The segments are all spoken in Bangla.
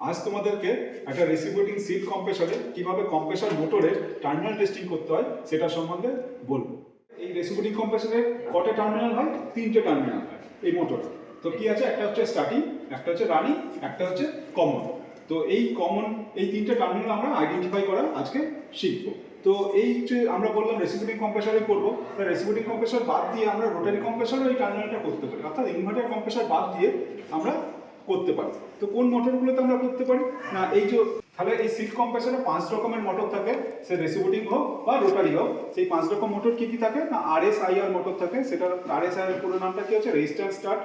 আজ তোমাদেরকে একটা রেসিপিউটিং সিট কম্প্রেসরে কিভাবে কম্প্রেসর মোটরের টার্মিনাল টেস্টিং করতে হয় সেটা সম্বন্ধে বলবো। এই রেসিপিউটিং কম্প্রেসরে কটা টার্মিনাল হয়? তিনটে টার্মিনাল হয় এই মোটরে। তো কি আছে, একটা হচ্ছে স্টার্টিং, একটা হচ্ছে রানিং, একটা হচ্ছে কমন। তো এই তিনটে টার্মিনাল আমরা আইডেন্টিফাই করা আজকে শিখবো। তো এই যে আমরা বললাম রেসিপিউটিং কম্প্রেসরে করবো, তাই রেসিপিউটিং কম্প্রেসর বাদ দিয়ে আমরা রোটারি কম্প্রেসরও এই টার্মিনালটা করতে পারি, অর্থাৎ ইনভার্টার কম্প্রেসর বাদ দিয়ে আমরা করতে পারি। তো কোন মোটরগুলোতে আমরা করতে পারি না, এই যে তাহলে এই সিট কম্প্রেসরে 5 রকমের মোটর থাকে, সে রেসিপিউটিং হোক বা রোটারি হোক। সেই 5 রকম মোটর কি কি থাকে না, RSIR মোটর থাকে। সেটা RSIR এর পুরো নামটা কি হচ্ছে, resistance start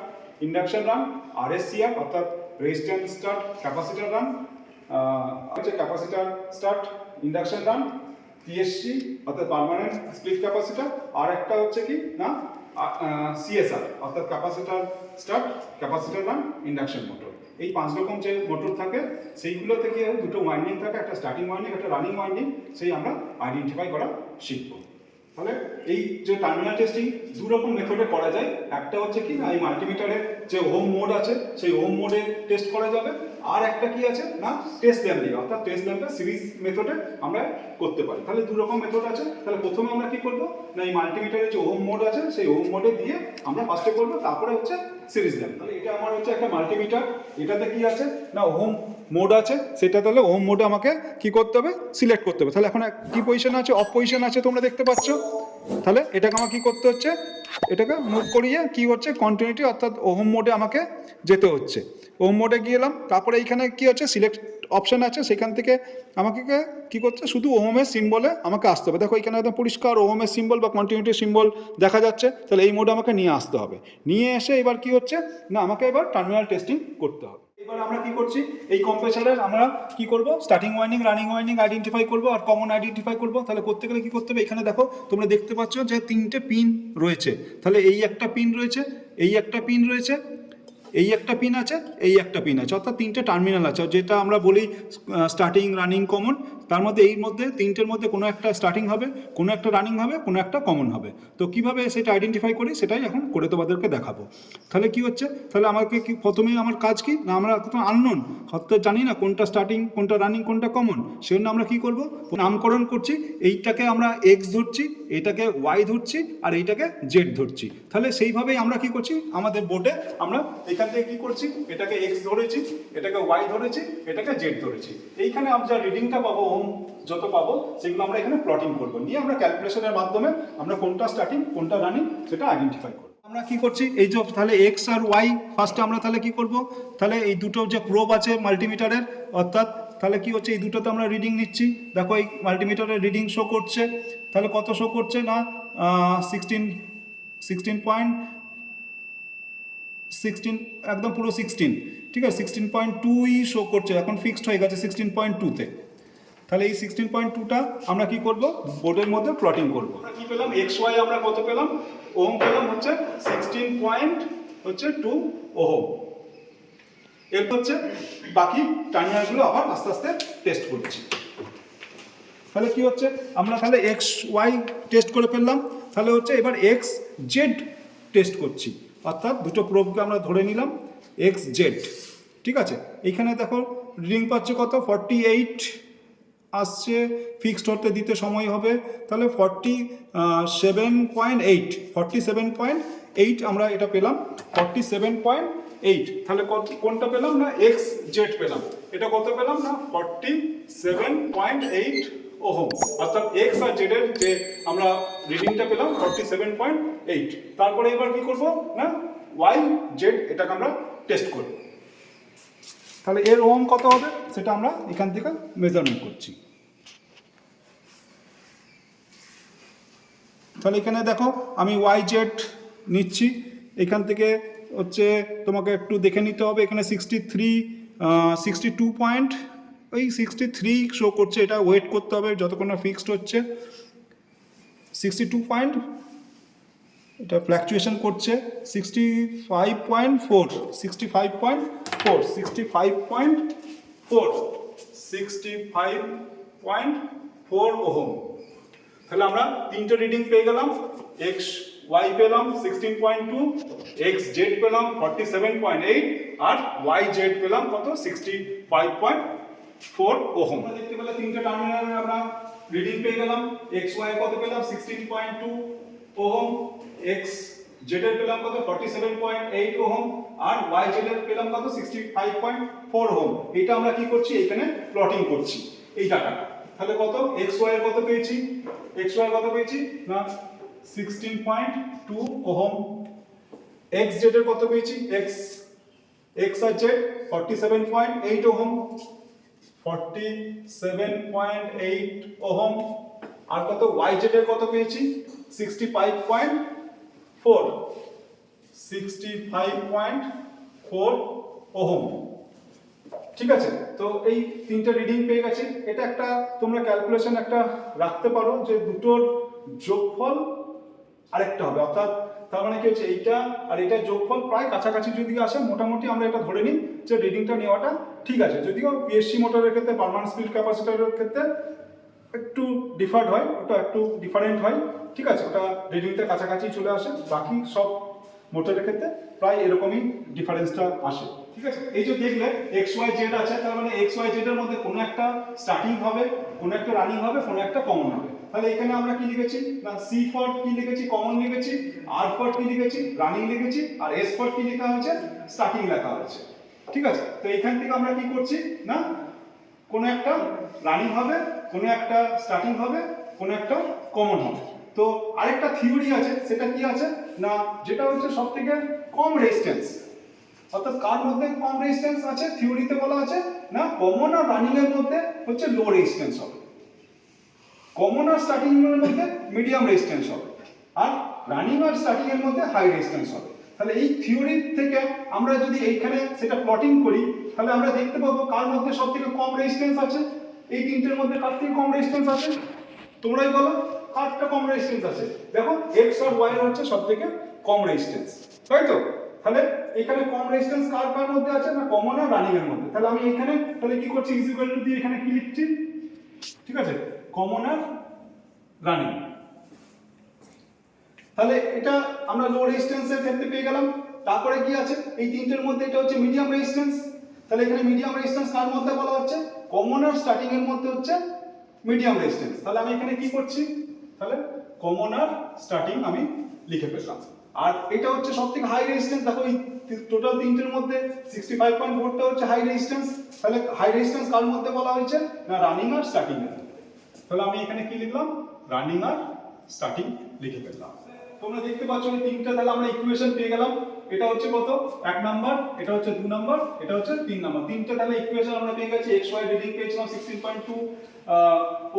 induction run. RSCR অর্থাৎ রেজিস্ট্যান্স স্টার্ট ক্যাপাসিটর রান, হচ্ছে capacitor start induction run. PSC অর্থাৎ পার্মানেন্ট স্প্লিট ক্যাপাসিটর। আর একটা হচ্ছে কি না, CSR অর্থাৎ capacitor start capacitor run induction motor. এই 5 রকম যে মোটর থাকে সেইগুলো থেকে দুটো ওয়াইন্ডিং থাকে, একটা স্টার্টিং ওয়াইন্ডিং, একটা রানিং ওয়াইন্ডিং, সেই আমরা আইডেন্টিফাই করা শিখব। তাহলে এই যে টার্মিনাল টেস্টিং দু রকম মেথডে করা যায়। একটা হচ্ছে কি না, এই মাল্টিমিটারের যে হোম মোড আছে সেই হোম মোডে টেস্ট করা যাবে। আর একটা কি আছে না, টেস্ট ল্যাম্প দিয়ে, অর্থাৎ টেস্ট ল্যাম্পে সিরিজ মেথডে আমরা করতে পারি। তাহলে দু রকম মেথড আছে। তাহলে প্রথমে আমরা কি করব না, এই মাল্টিমিটারের যে হোম মোড আছে সেই হোম মোডে দিয়ে আমরা ফার্স্টে করব, তারপরে হচ্ছে সিরিজ ল্যাম্প। তাহলে এটা আমার হচ্ছে একটা মাল্টিমিটার, এটাতে কি আছে না হোম মোড আছে, সেটা তাহলে হোম মোডে আমাকে কি করতে হবে, সিলেক্ট করতে হবে। তাহলে এখন কি পজিশন আছে, অফ পজিশন আছে, তোমরা দেখতে পাচ্ছ। তাহলে এটাকে আমার কি করতে হচ্ছে, এটাকে মুভ করিয়ে কি হচ্ছে কন্টিনিউটি অর্থাৎ হোম মোডে আমাকে যেতে হচ্ছে। হোম মোডে গেলাম, তারপরে এইখানে কি হচ্ছে সিলেক্ট অপশন আছে, সেখান থেকে আমাকে কি করছে, শুধু ওহমের সিম্বলে আমাকে আসতে হবে। দেখো এখানে একদম পরিষ্কার ওহমের সিম্বল বা কন্টিনিউটি সিম্বল দেখা যাচ্ছে। তাহলে এই মোডে আমাকে নিয়ে আসতে হবে। নিয়ে এসে এবার কি হচ্ছে না, আমাকে এবার টার্মিনাল টেস্টিং করতে হবে। এবার আমরা কি করছি, এই কম্প্রেসরের আমরা কি করব, starting winding running winding identify করব আর কমন আইডেন্টিফাই করব। তাহলে করতে গেলে কি করতে হবে, এখানে দেখো তোমরা দেখতে পাচ্ছ যে 3টে পিন রয়েছে। তাহলে এই একটা পিন রয়েছে, এই একটা পিন রয়েছে, এই একটা পিন আছে, এই একটা পিন আছে, অর্থাৎ 3টে টার্মিনাল আছে, যেটা আমরা বলি স্টার্টিং রানিং কমন। তার মধ্যে এই মধ্যে 3টের মধ্যে কোনো একটা স্টার্টিং হবে, কোনো একটা রানিং হবে, কোনো একটা কমন হবে। তো কিভাবে সেটা আইডেন্টিফাই করি সেটাই এখন করে তোমাদেরকে দেখাবো। তাহলে কি হচ্ছে, তাহলে আমাকে কি প্রথমেই আমার কাজ কি না, আমরা তো আননোন, হয়তো জানি না কোনটা স্টার্টিং কোনটা রানিং কোনটা কমন। সেজন্য আমরা কি করব, নামকরণ করছি। এইটাকে আমরা এক্স ধরছি, এটাকে ওয়াই ধরছি, আর এইটাকে জেড ধরছি। তাহলে সেইভাবেই আমরা কি করছি, আমাদের বোর্ডে আমরা এখান থেকে কি করছি, এটাকে এক্স ধরেছি, এটাকে ওয়াই ধরেছি, এটাকে জেড ধরেছি। এইখানে আমরা যা রিডিংটা পাবো, ওহম যত পাবো, সেগুলো আমরা এখানে প্লটিং করবো। নিয়ে আমরা ক্যালকুলেশনের মাধ্যমে আমরা কোনটা স্টার্টিং কোনটা রানিং সেটা আইডেন্টিফাই করবো। আমরা কি করছি, এই যে তাহলে এক্স আর ওয়াই ফার্স্টে আমরা তাহলে কি করব, তাহলে এই দুটো যে প্রোব আছে মাল্টিমিটারের, অর্থাৎ তাহলে কি হচ্ছে এই দুটোতে আমরা রিডিং নিচ্ছি। দেখো এই মাল্টিমিটারের রিডিং শো করছে, তাহলে কত শো করছে না 16 একদম পুরো 16, ঠিক আছে 16.2ই শো করছে, এখন ফিক্সড হয়ে গেছে 16.2তে। তাহলে এই 16.2টা আমরা কি করব, বোর্ডের মধ্যে প্লটিং করব। আমরা কি পেলাম, এক্স ওয়াই আমরা কত পেলাম, ওহম পেলাম হচ্ছে 16.2 ওহম। এর হচ্ছে বাকি টার্মিনালগুলো আবার আস্তে আস্তে টেস্ট করছি। তাহলে কি হচ্ছে, আমরা তাহলে এক্স ওয়াই টেস্ট করে ফেললাম। তাহলে হচ্ছে এবার এক্স জেড টেস্ট করছি, অর্থাৎ দুটো প্রোবকে আমরা ধরে নিলাম এক্স জেড, ঠিক আছে। এইখানে দেখো রিডিং পাচ্ছে কত, 48 আসছে, ফিক্সড হতে দিতে সময় হবে। তাহলে 47.8 আমরা এটা পেলাম, 47.8। তাহলে কোনটা পেলাম না, এক্স জেড পেলাম। এটা কত পেলাম না 47.8 ওহম, অর্থাৎ এক্স আর জেড এর যে আমরা রিডিংটা পেলাম 47.8। তারপরে এবার কি করব না, ওয়াই জেড এটাকে আমরা টেস্ট করব। তাহলে এর ওহম কত হবে সেটা আমরা এখান থেকে মেজারমেন্ট করছি। তাহলে এখানে দেখো আমি ওয়াই জেড নিচ্ছি, এখান থেকে হচ্ছে তোমাকে একটু দেখে নিতে হবে। এখানে 63 শো করছে, এটা ওয়েট করতে হবে যতক্ষণ না ফিক্সড হচ্ছে। 62 এটা ফ্ল্যাকচুয়েশন করছে, 65.4 ওহম। তাহলে আমরা 3টে রিডিং পেয়ে গেলাম, এক্স y পেলাম 16.2, xz পেলাম 47.8 আর yz পেলাম কত 65.4 ওহম। আমরা দেখতে পেলাম তিনটে টার্মিনালে আমরা রিডিং পেয়ে গেলাম। xy কত পেলাম 16.2 ওহম, xz এর পেলাম কত 47.8 ওহম আর yz এর পেলাম কত 65.4 ওহম। এটা আমরা কি করছি এখানে প্লটিং করছি এই ডাটাটা। তাহলে কত xy এর কত পেয়েছি, xy এর কত পেয়েছি না 16.2 ওহম, xz এর কত পেয়েছি x আর z 47.8 ওহম, 47.8 ওহম আর কত yz এর কত পেয়েছি 65.4 ওহম। ঠিক আছে, তো এই তিনটা রিডিং পেয়ে গেছি। এটা একটা তোমরা ক্যালকুলেশন একটা রাখতে পারো যে দুটোর যোগফল আরেকটা হবে, অর্থাৎ তার মানে কি হচ্ছে এইটা আর এটা যোগফল প্রায় কাছাকাছি যদি আসে মোটামুটি আমরা এটা ধরে নিই যে রিডিংটা নেওয়াটা ঠিক আছে। যদিও পিএসসি মোটরের ক্ষেত্রে পার্মানেন্ট স্পিড ক্যাপাসিটরের ক্ষেত্রে একটু ডিফার্ড হয়, ওটা একটু ডিফারেন্ট হয়। ঠিক আছে, ওটা রিডিংটা কাছাকাছি চলে আসে, বাকি সব মোটরের ক্ষেত্রে প্রায় এরকমই ডিফারেন্সটা আসে। ঠিক আছে, এই যে দেখলে এক্স ওয়াই জেড আছে, তার মানে এক্স ওয়াই জেড এর মধ্যে কোনো একটা স্টার্টিং হবে, কোনো একটা রানিং হবে, কোনো একটা কমন হবে। তাহলে এখানে আমরা কি লিখেছি না সি ফর কি লিখেছি কমন লিখেছি, আর ফর কি লিখেছি রানিং লিখেছি, আর এস ফর কি লেখা হয়েছে স্টার্টিং লেখা হয়েছে। ঠিক আছে, তো এখান থেকে আমরা কি করছি না কোনো একটা রানিং হবে, কোনো একটা স্টার্টিং হবে, কোনো একটা কমন হবে। তো আরেকটা থিওরি আছে, সেটা কি আছে না যেটা হচ্ছে সবথেকে কম রেজিস্ট্যান্স, অর্থাৎ কার মধ্যে কম রেজিস্ট্যান্স আছে থিওরিতে বলা আছে না কমন আর রানিং এর মধ্যে হচ্ছে লো রেজিস্ট্যান্স হবে, কমন আর স্টার্টিং এর মধ্যে মিডিয়াম রেজিস্ট্যান্স হবে, আর রানিং আর স্টার্টিং এর মধ্যে হাই রেজিস্ট্যান্স হবে। তাহলে এই থিওরি থেকে আমরা যদি এইখানে সেটা প্লটিং করি তাহলে আমরা দেখতে পাবো কার মধ্যে সবথেকে কম রেজিস্ট্যান্স আছে। এই তিনটের মধ্যে কার থেকে কম রেজিস্ট্যান্স আছে তোমরাই বলো, কারটা কম রেজিস্ট্যান্স আছে? দেখো এক্স আর ওয়াই হচ্ছে সবথেকে কম রেজিস্ট্যান্স, তাই তো? তাহলে এখানে কম রেজিস্ট্যান্স কার কার মধ্যে আছে না কমন আর রানিং এর মধ্যে। তাহলে আমি এখানে তাহলে কি করছি ইজ ইকুয়াল টু দিয়ে এখানে কি লিখছি, ঠিক আছে, কমন আর রানিং। তাহলে এটা আমরা লো রেজিস্ট্যান্সের ক্ষেত্রে পেয়ে গেলাম। তারপরে কি আছে এই তিনটের মধ্যে এটা হচ্ছে মিডিয়াম রেজিস্ট্যান্স। তাহলে এখানে মিডিয়াম রেজিস্ট্যান্স কার মধ্যে বলা হচ্ছে কমন আর স্টার্টিং এর মধ্যে হচ্ছে মিডিয়াম রেজিস্ট্যান্স। তাহলে আমি এখানে কি করছি তাহলে কমন আর স্টার্টিং আমি লিখে ফেললাম। আর এটা হচ্ছে সবথেকে হাই রেজিস্ট্যান্স। দেখো এই টোটাল তিনটের মধ্যে 65.4 টা হচ্ছে হাই রেজিস্ট্যান্স। তাহলে হাই রেজিস্ট্যান্স কার মধ্যে বলা হয়েছে না রানিং আর স্টার্টিং এর। তাহলে আমি এখানে কি লিখলাম রানিং আর স্টার্টিং লিখে ফেললাম। তোমরা দেখতে পাচ্ছ এই তিনটা তাহলে আমরা ইকুয়েশন পেয়ে গেলাম। এটা হচ্ছে কত 1 নাম্বার, এটা হচ্ছে 2 নাম্বার, এটা হচ্ছে 3 নাম্বার। তিনটা তাহলে ইকুয়েশন আমরা পেয়ে গেছি। x y রিডিং পেয়েছিলাম 16.2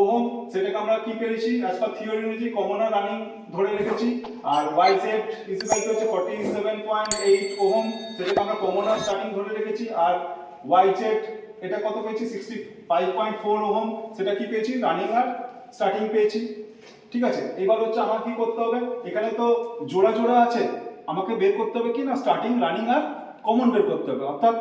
ওহম, সেটাকে আমরা কি পেয়েছি অ্যাজ পার থিওরি অনুযায়ী কমন আর রানিং ধরে রেখেছি। আর yz ইজ ইকুয়াল টু হচ্ছে 47.8 ওহম, সেটাকে আমরা কমন আর স্টার্টিং ধরে রেখেছি। আর yz এটা কত পেয়েছি 65.4 ওহম, সেটা কি পেয়েছি রানিং আর স্টার্টিং পেয়েছি। ঠিক আছে, এবার হচ্ছে আমার কি করতে হবে, এখানে তো জোড়া জোড়া আছে, আমাকে বের করতে হবে কি না স্টার্টিং রানিং আর কমন বের করতে হবে। অর্থাৎ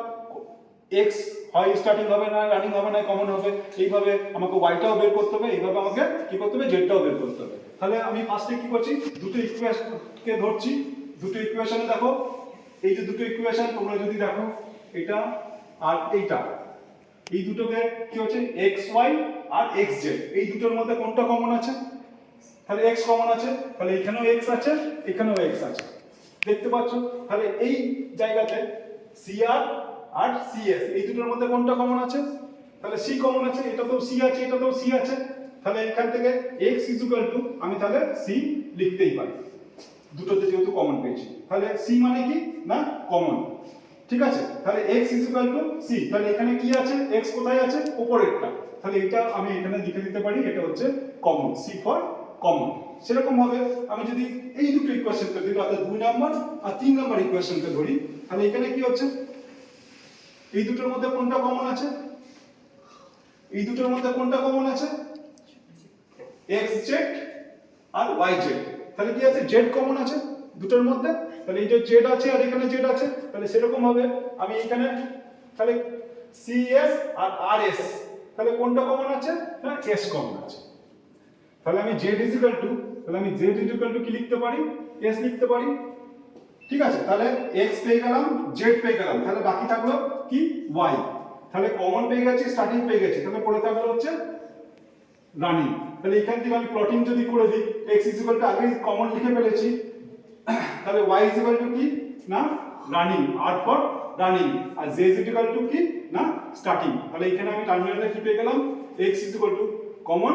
x হয় স্টার্টিং হবে না রানিং হবে না কমন হবে, এইভাবে আমাকে y-টাও বের করতে হবে, এইভাবে আমাকে কি করতে হবে z-টাও বের করতে হবে। তাহলে আমি ফার্স্টে কি করছি দুটো ইকুয়েশনকে ধরছি। দুটো ইকুয়েশনে দেখো এই যে দুটো ইকুয়েশন তোমরা যদি দেখো এটা আর এইটা, এই দুটোকে কি হচ্ছে xy আর xz, এই দুটোর মধ্যে কোনটা কমন আছে? তাহলে x কমন আছে, তাহলে এখানেও x আছে এখানেও x আছে, দেখতে পাচ্ছ। তাহলে এই জায়গাতে cr আর cs এই দুটোর মধ্যে কোনটা কমন আছে? তাহলে c কমন আছে, এটাতেও c আছে এটাতেও c আছে। তাহলে এখান থেকে x ইজ ইকুয়াল টু আমি তাহলে c লিখতেই পারি, দুটোতে যেহেতু কমন পেয়েছি। তাহলে c মানে কি না কমন, ঠিক আছে। তাহলে x is equal two c, তাহলে এখানে কি আছে x কোথায় আছে উপরেরটা, তাহলে এটা আমি এখানে লিখে দিতে পারি এটা হচ্ছে কমন, c ফর কমন। সেরকম ভাবে আমি যদি এই দুটো ইকুয়েশনকে ধরি অর্থাৎ 2 নাম্বার আর 3 নাম্বার ইকুয়েশনকে ধরি, তাহলে এখানে কি হচ্ছে এই দুটোর মধ্যে কোনটা কমন আছে? এই দুটোর মধ্যে কোনটা কমন আছে? xz আর yz। তাহলে কি আছে z কমন আছে দুটোর মধ্যে, তাহলে এই যে z আছে আর এখানে z আছে, তাহলে সেরকম ভাবে আমি এখানে তাহলে cs আর rs, তাহলে কোনটা কমন আছে না s কমন আছে। তাহলে আমি z ইজ ইকুয়াল টু তাহলে আমি z ইজ ইকুয়াল টু কি লিখতে পারি এস লিখতে পারি, ঠিক আছে। তাহলে এক্স পেয়ে গেলাম, জেড পেয়ে গেলাম, তাহলে বাকি থাকলো কি ওয়াই। তাহলে কমন পেয়ে গেছি, স্টার্টিং পেয়ে গেছি, তাহলে পড়ে থাকলো হচ্ছে রানিং। তাহলে এখান থেকে আমি প্লটিং যদি করে দিই, এক্স ইজ ইকুয়াল টু আগেই কমন লিখে ফেলেছি, তাহলে ওয়াই ইজ ইকুয়াল টু কি না রানিং, আর ফর রানিং, আর জে ইজ ইকুয়াল টু কি না স্টার্টিং। তাহলে এখানে আমি টার্মিনালে কি পেয়ে গেলাম, x is equal to common,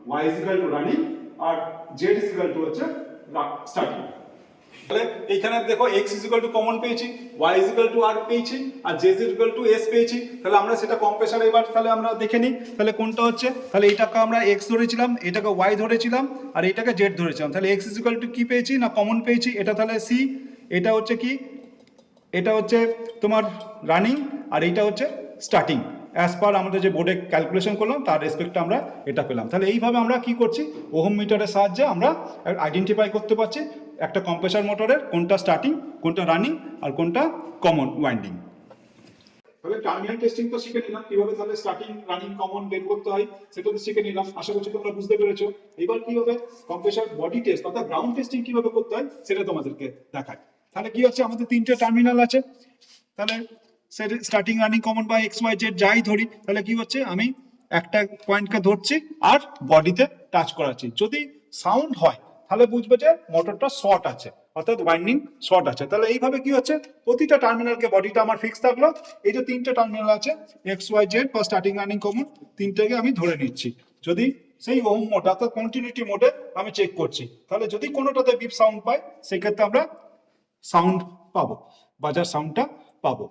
y is equal to running, আর জেড ইজ ইকুয়াল টু হচ্ছে স্টার্টিং। তাহলে এইখানে দেখো x is equal to common পেয়েছি, y is equal to r পেয়েছি, আর z is equal to s পেয়েছি। তাহলে আমরা সেটা কম্প্রেসারে এবার তাহলে আমরা দেখে নিই তাহলে কোনটা হচ্ছে। তাহলে এইটাকে আমরা x ধরেছিলাম, এটাকে y ধরেছিলাম, আর এটাকে z ধরেছিলাম। তাহলে x ইজ ইকুয়াল টু কি পেয়েছি না কমন পেয়েছি, এটা তাহলে c, এটা হচ্ছে কি, এটা হচ্ছে তোমার রানিং, আর এইটা হচ্ছে স্টার্টিং। অ্যাজ পার আমাদের যে বোর্ডে ক্যালকুলেশন করলাম তার রেসপেক্টে আমরা এটা পেলাম। তাহলে এইভাবে আমরা কি করছি, ওহম মিটারের সাহায্যে আমরা আইডেন্টিফাই করতে পারছি একটা কম্প্রেসার মোটরের কোনটা স্টার্টিং, কোনটা রানিং, আর কোনটা কমন ওয়াইন্ডিং। তাহলে টার্মিনাল টেস্টিং তো শিখে নিলাম, কিভাবে তাহলে স্টার্টিং, রানিং, কমন বের করতে হয় সেটা তো শিখে নিলাম। আশা করছি তোমরা বুঝতে পেরেছো। এবার কিভাবে কম্প্রেসার বডি টেস্ট অর্থাৎ গ্রাউন্ড টেস্টিং কিভাবে করতে হয় সেটা তোমাদেরকে দেখায়। তাহলে কি হচ্ছে, আমাদের তিনটে টার্মিনাল আছে, তাহলে স্টার্টিং, রানিং, কমন বা এক্স ওয়াই জেড যাই ধরি, তাহলে কি হচ্ছে আমি একটা পয়েন্টকে ধরছি আর বডিতে টাচ করাচ্ছি। যদি সাউন্ড হয় তাহলে বুঝবে যে মোটরটা শর্ট আছে, অর্থাৎ ওয়াইন্ডিং শর্ট আছে। তাহলে এইভাবে কি হচ্ছে, প্রতিটা টার্মিনালকে বডিটা আমার ফিক্স থাকলো, এই যে তিনটে টার্মিনাল আছে এক্স ওয়াই জেড বা স্টার্টিং, রানিং, কমন, তিনটেকে আমি ধরে নিচ্ছি। যদি সেই ওহম মোড অর্থাৎ কন্টিনিউটি মোডে আমি চেক করছি, তাহলে যদি কোনোটাতে বিপ সাউন্ড পাই সেক্ষেত্রে আমরা সাউন্ড পাবো, বাজার সাউন্ডটা পাবো,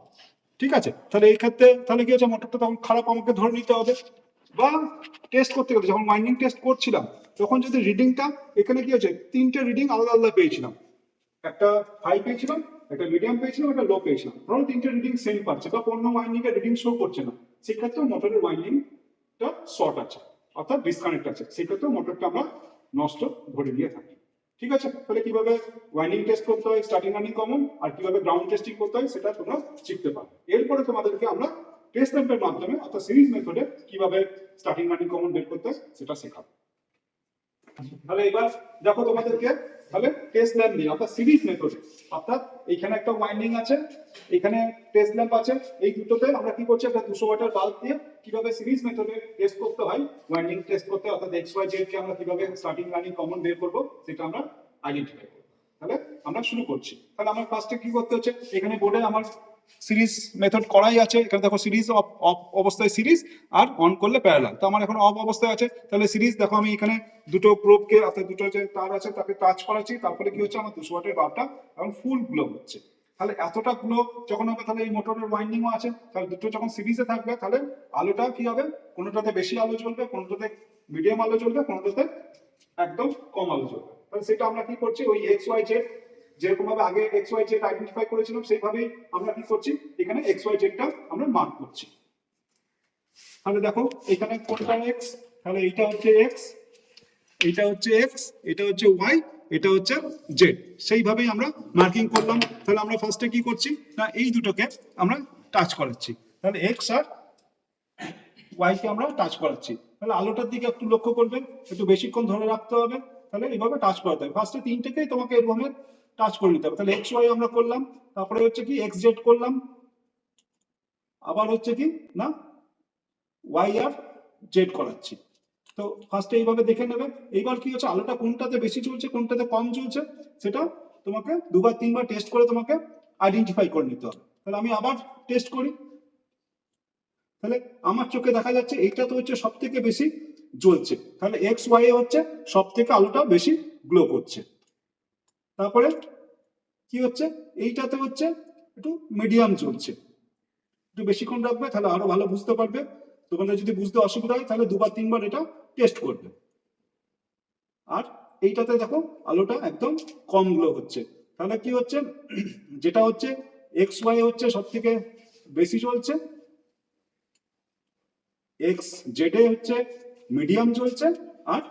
ঠিক আছে। তাহলে এই ক্ষেত্রে তাহলে কি হচ্ছে, মোটরটা তখন খারাপ আমাকে ধরে নিতে হবে। বা টেস্ট করতে গেলে যখন ওয়াইন্ডিং টেস্ট করছিলাম তখন যদি রিডিংটা এখানে কি হচ্ছে, তিনটে রিডিং আলাদা আলাদা পেয়েছিলাম, একটা হাই পেয়েছিলাম, একটা মিডিয়াম পেয়েছিলাম, একটা লো পেয়েছিলাম, ধরো তিনটে রিডিং সেম পাচ্ছে বা অন্য ওয়াইন্ডিং এর রিডিং শো করছে না, সেক্ষেত্রে মোটরের ওয়াইন্ডিংটা শর্ট আছে অর্থাৎ ডিসকানেক্ট আছে, সেক্ষেত্রে মোটরটা আমরা নষ্ট ধরে নিয়ে থাকি, ঠিক আছে। তাহলে কিভাবে ওয়াইন্ডিং টেস্ট করতে হয়, স্টার্টিং, রানিং, কমন, আর কিভাবে গ্রাউন্ড টেস্টিং করতে হয় সেটা তোমরা শিখতে পারো। এরপরে তোমাদেরকে আমরা টেস্ট ল্যাম্পের মাধ্যমে অর্থাৎ সিরিজ মেথডে কিভাবে স্টার্টিং, রানিং, কমন বের করতে হয় সেটা শেখাবো। তাহলে এবার দেখো তোমাদেরকে তাহলে টেস্ট ল্যাম্প দিয়ে অর্থাৎ সিরিজ মেথডে, অর্থাৎ এইখানে একটা ওয়াইন্ডিং আছে, এখানে টেস্ট ল্যাম্প আছে, এই দুটোতে আমরা কি করছি, একটা 200 ওয়াটের বাল্ব দিয়ে কিভাবে সিরিজ মেথডে টেস্ট করতে হয়, ওয়াইন্ডিং টেস্ট করতে হয়, অর্থাৎ এক্স ওয়াই জেড কে আমরা কিভাবে স্টার্টিং, রানিং, কমন বের করব সেটা আমরা আইডেন্টিফাই করব। তাহলে আমরা শুরু করছি। তাহলে আমার ফার্স্টে কি করতে হচ্ছে, এখানে বোর্ডে আমার সিরিজ মেথড করাই আছে, এখানে দেখো সিরিজ অফ অবস্থায় সিরিজ, আর অন করলে প্যারালাল। তো আমার এখন অফ অবস্থায় আছে, তাহলে সিরিজ দেখো আমি এখানে দুটো প্রোবকে অর্থাৎ দুটো যে তার আছে তাকে টাচ করাচ্ছি, তারপরে কি হচ্ছে আমার 200 ওয়াটের বাল্বটা এখন ফুল গ্লো হচ্ছে। তাহলে এতটা গ্লো যখন হবে, তাহলে এই মোটরের ওয়াইন্ডিংও আছে, তাহলে দুটো যখন সিরিজে থাকবে তাহলে আলোটা কি হবে, কোনোটাতে বেশি আলো জ্বলবে, কোনোটাতে মিডিয়াম আলো জ্বলবে, কোনোটাতে একদম কম আলো জ্বলবে। তাহলে সেটা আমরা কি করছি, ওই এক্স ওয়াই জেড যেরকম ভাবে আগে এক্স ওয়াই জেড আইডেন্টিফাই করেছিলাম সেইভাবেই আমরা কি করছি, এখানে এক্স ওয়াই জেডটা আমরা মার্ক করছি। তাহলে দেখো এখানে কোনটা এক্স, তাহলে এইটা হচ্ছে এক্স, এইটা হচ্ছে এক্স, এটা হচ্ছে ওয়াই, এটা হচ্ছে জেড, সেইভাবেই আমরা মার্কিং করলাম। তাহলে আমরা ফার্স্টে কি করছি না, এই দুটোকে আমরা টাচ করাচ্ছি, তাহলে এক্স আর ওয়াই কে আমরা টাচ করাচ্ছি। তাহলে আলোটার দিকে একটু লক্ষ্য করবেন, একটু বেশিক্ষণ ধরে রাখতে হবে, তাহলে এইভাবে টাচ করাতে হবে। ফার্স্টে তিনটেকেই তোমাকে এরকম টাচ করে নিতে হবে। তাহলে এক্স ওয়াই আমরা করলাম, তারপরে হচ্ছে কি এক্স জেড করলাম, আবার হচ্ছে কি না ওয়াই আর জেড করাচ্ছি। তো ফার্স্টে এইভাবে দেখে নেবে। এইবার কি হচ্ছে, আলোটা কোনটাতে বেশি চলছে কোনটাতে কম চলছে সেটা তোমাকে দুবার তিনবার টেস্ট করে তোমাকে আইডেন্টিফাই করে নিতে হবে। তাহলে আমি আবার টেস্ট করি, তাহলে আমার চোখে দেখা যাচ্ছে এইটা তো হচ্ছে সব থেকে বেশি জ্বলছে, তাহলে এক্স ওয়াই হচ্ছে সব থেকে আলোটা বেশি গ্লো করছে। তারপরে কি হচ্ছে, এইটাতে হচ্ছে একটু মিডিয়াম জ্বলছে, একটু বেশিক্ষণ রাখবে তাহলে আরো ভালো বুঝতে পারবে। তোমাদের যদি বুঝতে অসুবিধা হয় তাহলে দুবার তিনবার এটা টেস্ট করবে। আর এইটাতে দেখো আলোটা একদম কম গ্লো হচ্ছে, তাহলে কি হচ্ছে, যেটা হচ্ছে এক্স ওয়াই হচ্ছে সব থেকে বেশি চলছে, এক্স জেডে হচ্ছে মিডিয়াম চলছে, আর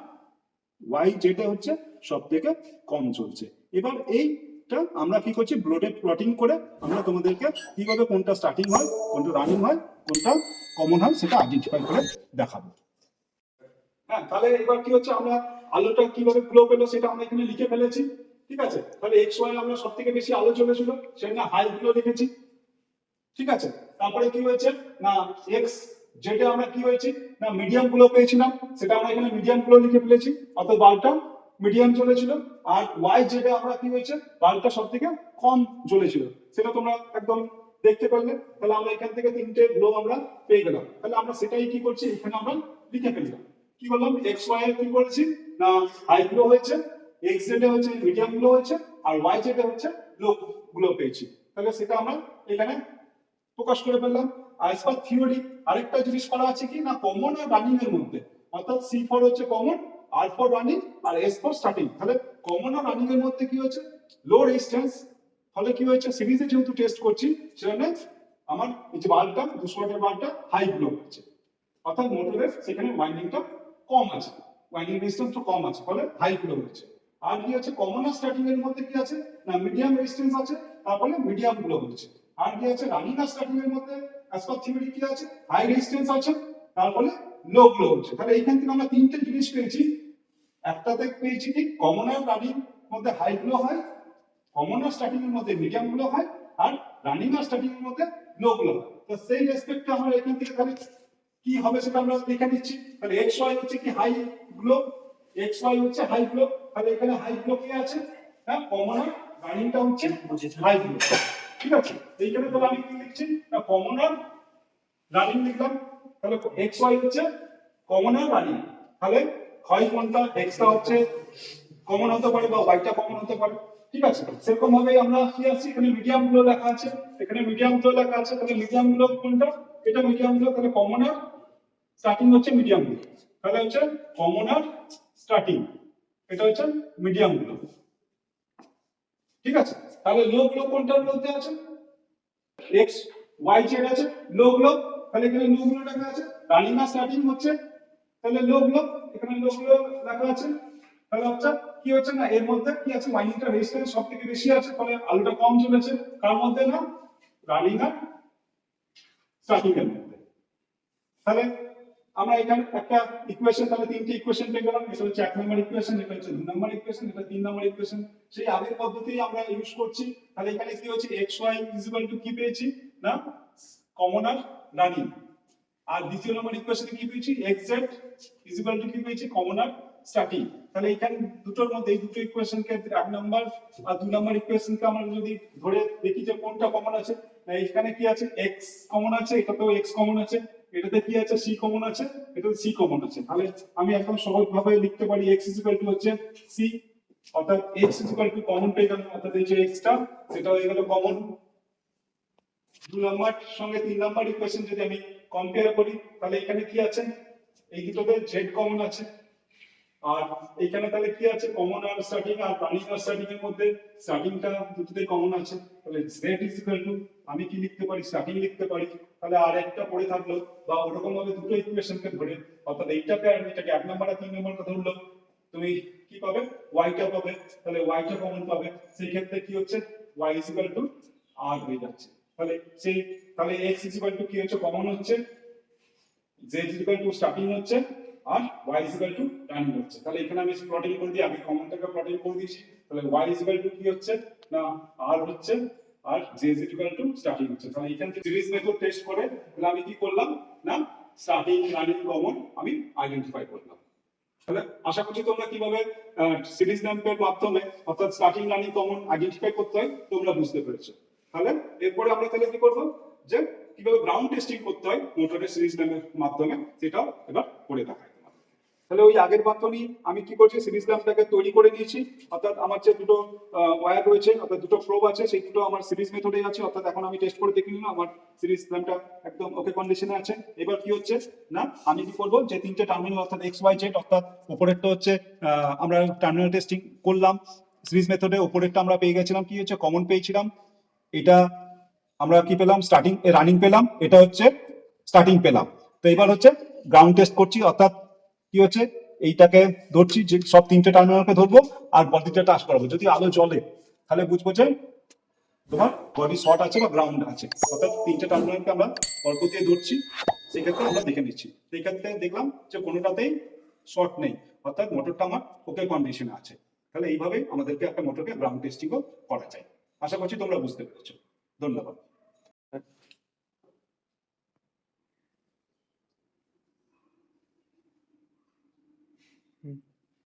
ওয়াই জেডে হচ্ছে সব থেকে কম চলছে। এবার এইটা আমরা কি করছি, ব্লোডে প্লটিং করে আমরা তোমাদেরকে কিভাবে কোনটা স্টার্টিং হয়, কোনটা রানিং হয়, কোনটা কমন হয় সেটা আইডেন্টিফাই করে দেখাবো। হ্যাঁ, তাহলে এবার কি হচ্ছে, আমরা আলোটা কিভাবে গ্লো পেলো সেটা আমরা এখানে লিখে ফেলেছি, ঠিক আছে, তাহলে এক্স ওয়াই আমরা সব থেকে বেশি আলো চলেছিল, সেখানে হাই গুলো লিখেছি। ঠিক আছে, তারপরে কি হয়েছে না এক্স যেটা আমরা কি হয়েছে না মিডিয়াম গুলো পেয়েছিলাম, সেটা আমরা এখানে মিডিয়াম গুলো লিখে ফেলেছি, অর্থাৎ বাল্বটা মিডিয়াম জ্বলেছিল। আর ওয়াই যেটা আমরা কি হয়েছে বাল্বটা সব থেকে কম জ্বলেছিল, সেটা তোমরা একদম দেখতে পারলে। তাহলে আমরা এখান থেকে তিনটে গ্লো আমরা পেয়ে গেলাম। তাহলে আমরা সেটাই কি করছি এখানে আমরা লিখে ফেললাম। কি করলাম এক্স ওয়াই এর কি করেছি না হাই গ্লো হয়েছে, এক্স জেড হচ্ছে মিডিয়াম গ্লো হয়েছে, আর ওয়াই জেড হচ্ছে লো গ্লো পেয়েছি। তাহলে সেটা আমরা এখানে প্রকাশ করে ফেললাম। অ্যাজ পার থিওরি আরেকটা জিনিস করা আছে কি না কমন আর রানিং এর মধ্যে, অর্থাৎ সি ফর হচ্ছে কমন, আর ফর রানিং, আর এস ফর স্টার্টিং। তাহলে কমন আর রানিং এর মধ্যে কি হচ্ছে লো রেজিস্ট্যান্স, ফলে কি হয়েছে সিরিজে যেহেতু টেস্ট করছি সেখানে আমার এই যে বাল্বটা 200 ওয়াটের বাল্বটা হাই গ্লো হচ্ছে, অর্থাৎ মোটরের সেখানে ওয়াইন্ডিংটা কম আছে, ওয়াইন্ডিং রেজিস্ট্যান্সটা কম আছে, ফলে হাই গ্লো হচ্ছে। আর কি আছে কমন আর স্টার্টিং এর মধ্যে কি আছে না মিডিয়াম রেজিস্ট্যান্স আছে, তারপরে মিডিয়াম গ্লো হচ্ছে। আর কি আছে রানিং আর স্টার্টিং এর মধ্যে অ্যাজ পার থিওরি কি আছে হাই রেজিস্ট্যান্স আছে, তারপরে লো গ্লো হচ্ছে। তাহলে এইখান থেকে আমরা তিনটে জিনিস পেয়েছি। একটাতে পেয়েছি কি কমন আর রানিং মধ্যে হাই গ্লো হয়, কমন আর স্টার্টিং এর মধ্যে মিডিয়াম গ্লো হয়, আর রানিং আর স্টার্টিং এর মধ্যে লো গ্লো হয়। তো সেই রেসপেক্টে আমরা এখান থেকে তাহলে কি হবে সেটা আমরা লিখে নিচ্ছি। তাহলে এক্স ওয়াই হচ্ছে কি হাই গ্লো, এক্স ওয়াই হচ্ছে হাই গ্লো। তাহলে এখানে হাই গ্লো কি আছে হ্যাঁ কমন আর রানিংটা হচ্ছে হাই গ্লো। ঠিক আছে, এইখানে তাহলে আমি কি লিখছি না কমন আর রানিং লিখলাম। তাহলে এক্স ওয়াই হচ্ছে কমন আর রানিং। তাহলে হয় কোনটা এক্সটা হচ্ছে কমন হতে পারে বা ওয়াইটা কমন হতে পারে। ঠিক আছে, সেরকম ভাবে আমরা কি আছে এখানে মিডিয়াম গুলো লেখা আছে, এখানে মিডিয়াম গুলো লেখা আছে। তাহলে মিডিয়াম গুলো কোনটা এটা মিডিয়াম গুলো, তাহলে কমন আর স্টার্টিং হচ্ছে মিডিয়াম গুলো। তাহলে হচ্ছে কমন আর স্টার্টিং, এটা হচ্ছে মিডিয়াম গুলো। ঠিক আছে, তাহলে লো গুলো কোনটার মধ্যে আছে এক্স ওয়াই জেড আছে লো গুলো, তাহলে এখানে লো গুলো লেখা আছে। রানিং আর স্টার্টিং হচ্ছে তাহলে লো গুলো, এখানে লো গুলো লেখা আছে। তাহলে হচ্ছে কি হচ্ছে না এর মধ্যে কি আছে ওয়াইন্ডিংটা রেজিস্ট্যান্স সব থেকে বেশি আছে, ফলে আলোটা কম চলেছে কার মধ্যে না রানিং আর স্টার্টিং এর মধ্যে। তাহলে আমরা এখানে একটা ইকুয়েশন, তাহলে তিনটে ইকুয়েশন পেয়ে গেলাম। এটা হচ্ছে 1 নম্বর ইকুয়েশন, এটা হচ্ছে 2 নম্বর ইকুয়েশন, এটা 3 নম্বর ইকুয়েশন। সেই আগের পদ্ধতি আমরা ইউজ করছি। তাহলে এখানে কি হচ্ছে x y কি পেয়েছি না কমন আর রানিং। আর দ্বিতীয় নম্বর ইকুয়েশনে কি পেয়েছি x z কি পেয়েছি কমন আর স্টার্টিং। তাহলে এখানে দুটোর মধ্যে এই দুটো ইকুয়েশনকে 1 নম্বর আর 2 নম্বর ইকুয়েশনকে আমরা যদি ধরে দেখি যে কোনটা কমন আছে, এখানে কি আছে x কমন আছে, এটাতেও x কমন আছে, এটাতে কি আছে c কমন আছে, এটাতে c কমন আছে। তাহলে আমি একদম সহজভাবে লিখতে পারি x হচ্ছে c, অর্থাৎ x কমন পেয়ে গেলাম, অর্থাৎ এই যে x টা সেটা হয়ে গেল কমন। 2 নম্বর সঙ্গে 3 নম্বর ইকুয়েশন যদি আমি কম্পেয়ার করি, তাহলে এখানে কি আছে এই দুটোতে z কমন আছে, আর এখানে তাহলে কি আছে common are starting R running are starting এর মধ্যে স্টার্টিংটা দুটোতেই কমন আছে। তাহলে z আমি কি লিখতে পারি স্টার্টিং লিখতে পারি। তাহলে আর একটা পড়ে থাকলো বা ওরকম ভাবে দুটো ইকুয়েশনকে ধরে, অর্থাৎ এইটাকে আর এটাকে 1 নম্বর আর 3 নম্বরটা ধরলো, তুমি কি পাবে y টা পাবে। তাহলে y টা কমন পাবে, সেই ক্ষেত্রে কি হচ্ছে y r হয়ে যাচ্ছে। তাহলে সেই তাহলে x কি হচ্ছে কমন হচ্ছে, z স্টার্টিং হচ্ছে, আর y রানিং হচ্ছে। তাহলে এখানে আমি প্লটিং করে দিই, আমি কমনটাকে প্লটিং করে দিয়েছি। তাহলে y কি হচ্ছে না r হচ্ছে, আর z স্টার্টিং হচ্ছে। তাহলে এখান থেকে সিরিজ মেথড টেস্ট করে তাহলে আমি কি করলাম না স্টার্টিং রানিং কমন আমি আইডেন্টিফাই করলাম। তাহলে আশা করছি তোমরা কিভাবে সিরিজ ল্যাম্পের মাধ্যমে অর্থাৎ স্টার্টিং রানিং কমন আইডেন্টিফাই করতে হয় তোমরা বুঝতে পেরেছো। তাহলে এরপরে আমরা তাহলে কি করব যে কিভাবে গ্রাউন্ড টেস্টিং করতে হয় মোটরের সিরিজ ল্যাম্পের মাধ্যমে সেটাও এবার করে দেখাই। তাহলে ওই আগের মতনই আমি কি করছি সিরিজ ল্যাম্পটাকে তৈরি করে নিয়েছি, অর্থাৎ আমার যে দুটো ওয়্যার রয়েছে অর্থাৎ দুটো প্রোব আছে সেই দুটো আমার সিরিজ মেথডে আছে, অর্থাৎ এখন আমি টেস্ট করে দেখে নিলাম আমার সিরিজ ল্যাম্পটা একদম ওকে কন্ডিশনে আছে। এবার কি হচ্ছে না আমি কি করব যে তিনটে টার্মিনাল অর্থাৎ এক্স ওয়াই জেড, অর্থাৎ উপরেরটা হচ্ছে আমরা টার্মিনাল টেস্টিং করলাম সিরিজ মেথডে, উপরেরটা আমরা পেয়ে গেছিলাম কি হচ্ছে কমন পেয়েছিলাম, এটা আমরা কি পেলাম স্টার্টিং রানিং পেলাম, এটা হচ্ছে স্টার্টিং পেলাম। তো এবার হচ্ছে গ্রাউন্ড টেস্ট করছি, অর্থাৎ কি হচ্ছে এইটাকে ধরছি যে সব তিনটে টার্মিনালকে ধরবো আর বডিটা টাচ করাবো, যদি আলো জ্বলে তাহলে বুঝবো যে তোমার বডি শর্ট আছে বা গ্রাউন্ড আছে, অর্থাৎ তিনটে টার্মিনালকে আমরা অল্প দিয়ে ধরছি, সেই ক্ষেত্রে আমরা দেখে নিচ্ছি। সেই ক্ষেত্রে দেখলাম যে কোনোটাতেই শর্ট নেই, অর্থাৎ মোটরটা আমার ওকে কন্ডিশনে আছে। তাহলে এইভাবেই আমাদেরকে একটা মোটরকে গ্রাউন্ড টেস্টিংও করা যায়। আশা করছি তোমরা বুঝতে পেরেছো। ধন্যবাদ। হুম।